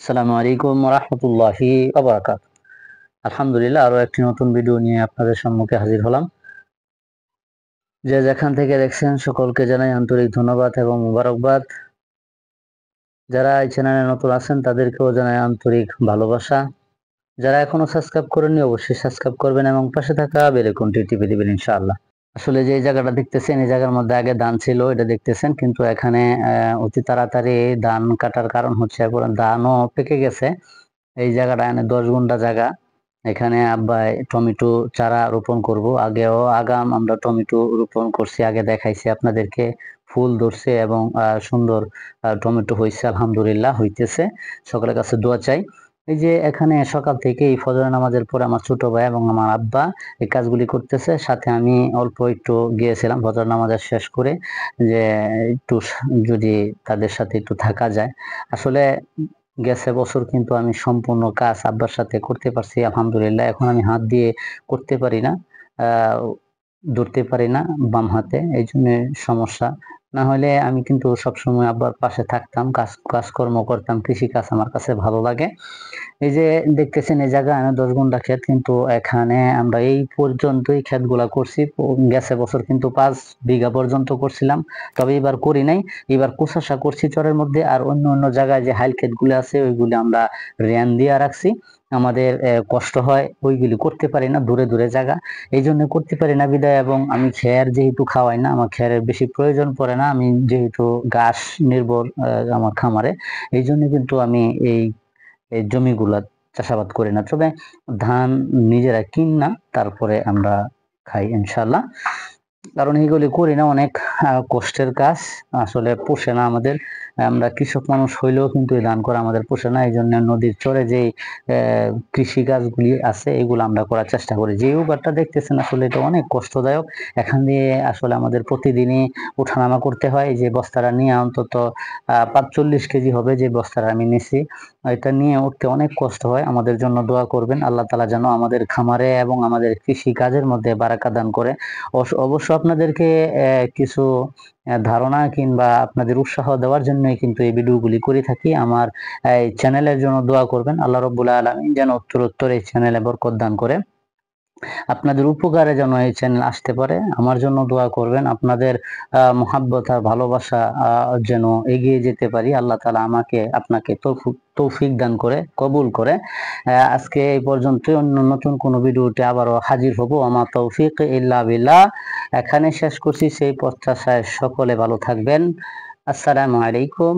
আসসালামু আলাইকুম ওয়া রাহমাতুল্লাহি ওয়া বারাকাতুহু। আলহামদুলিল্লাহ, আরো একটি নতুন ভিডিও নিয়ে আপনাদের সম্মুখে হাজির হলাম। যে যেখান থেকে দেখছেন সকলকে জানাই আন্তরিক ধন্যবাদ এবং মোবারকবাদ। যারা এই চ্যানেলে নতুন আছেন তাদেরকেও জানাই আন্তরিক ভালোবাসা। যারা এখনো সাবস্ক্রাইব করেননি অবশ্যই সাবস্ক্রাইব করবেন এবং পাশে থাকা বেল আইকনটি টিপে দিবেন ইনশাআল্লাহ। আসলে যে জায়গাটা দেখতেছেন এই জায়গার মধ্যে আগে ধান ছিল, এটা দেখতেছেন, কিন্তু এখানে অতি তাড়াতাড়ি ধান কাটার কারণ হচ্ছে এখন ধানও পেকে গেছে। এই জায়গাটা এনে 10 গুন্টা জায়গা। এখানে আব্বাই টমেটো চারা রোপণ করব। আগেও আগাম আমরা টমেটো রোপণ করছি, আগে দেখাইছি আপনাদেরকে। ফুল ধরছে এবং সুন্দর টমেটো হইছে, আলহামদুলিল্লাহ হইতেছে। সকলের কাছে দোয়া চাই। এই যে এখানে সকাল থেকে এই ফজরের নামাজের পরে আমার ছোট ভাই এবং আমার আব্বা এই কাজগুলি করতেছে, সাথে আমি অল্প একটু গিয়েছিলাম ফজর নামাজ শেষ করে, যে একটু যদি তাদের সাথে একটু থাকা যায়। আসলে গেছে বছর কিন্তু আমি সম্পূর্ণ কাজ আব্বার সাথে করতে পারছি, আলহামদুলিল্লাহ। এখন আমি হাত দিয়ে করতে পারি না, আহ ধরতে পারি না বাম হাতে, এই জন্য সমস্যা। না হলে আমি কিন্তু সবসময় আব্বার পাশে থাকতাম, কাজকর্ম করতাম। কৃষি কাজ আমার কাছে ভালো লাগে। এই যে দেখতেছেন এই জায়গা আমি 10 গুন্টা ক্ষেত, কিন্তু এখানে আমরা এই পর্যন্তই ক্ষেতগুলা করছি। গেছে বছর কিন্তু 5 বিঘা পর্যন্ত করছিলাম, তবে এবার করি নাই। এবার কুশাসা করছি চরের মধ্যে, আর অন্য অন্য জায়গায় যে হাইল ক্ষেতগুলো আছে ওইগুলি আমরা রেন দিয়ে রাখছি। আমাদের কষ্ট হয়, ওইগুলি করতে পারি না, দূরে দূরে জায়গা, এই জন্য করতে পারি না বিদায়। এবং আমি খের যেহেতু খাওয়াই না, আমার খেরের বেশি প্রয়োজন পড়ে না, আমি যেহেতু ঘাস নির্ভর আমার খামারে, এই জন্য কিন্তু আমি এই এই জমিগুলা চাষাবাদ করি না। তবে ধান নিজেরা কিনা তারপরে আমরা খাই ইনশাল্লাহ। কারণ এইগুলি করি না, অনেক কষ্টের কাজ, আসলে পোষে না আমাদের। আমরা কৃষক মানুষ হইলেও কিন্তু এই ধান করা আমাদের পোষে না। এই জন্য নদীর চরে যে কৃষি কাজগুলি আছে এগুলো আমরা করার চেষ্টা করি। যে উপারটা দেখতেছেন আসলে এটা অনেক কষ্টদায়ক। এখান দিয়ে আসলে আমাদের প্রতিদিনই ওঠানামা করতে হয়। এই যে বস্তাটা নিয়ে অন্তত 45 কেজি হবে, যে বস্তাটা আমি নিছি, এটা নিয়ে উঠতে অনেক কষ্ট হয়। আমাদের জন্য দোয়া করবেন, আল্লাহ তাআলা যেন আমাদের খামারে এবং আমাদের কৃষি কাজের মধ্যে বারাকা দান করে। অবশ্য আপনাদেরকে কিছু ধারণা কিংবা আপনাদের উৎসাহ দেওয়ার জন্যই কিন্তু এই ভিডিওগুলি করে থাকি। আমার এই চ্যানেলের জন্য দোয়া করবেন, আল্লাহ রাব্বুল আলামিন যেন উত্তরোত্তর এই চ্যানেলে বরকত দান করে। আপনাদের উপকারে যেন এই চ্যানেল আসতে পারে, আমার জন্য দোয়া করবেন। আপনাদের মহাব্বত আর ভালোবাসা যেন এগিয়ে যেতে পারি, আল্লাহ তাআলা আমাকে আপনাকে তৌফিক দান করে, কবুল করে। আজকে এই পর্যন্তই। অন্য নতুন কোনো ভিডিওতে আবারও হাজির হব। আমার তৌফিক ইল্লা বিল্লাহ। এখানে শেষ করছি, সেই প্রত্যাশায় সকলে ভালো থাকবেন। আসসালামু আলাইকুম।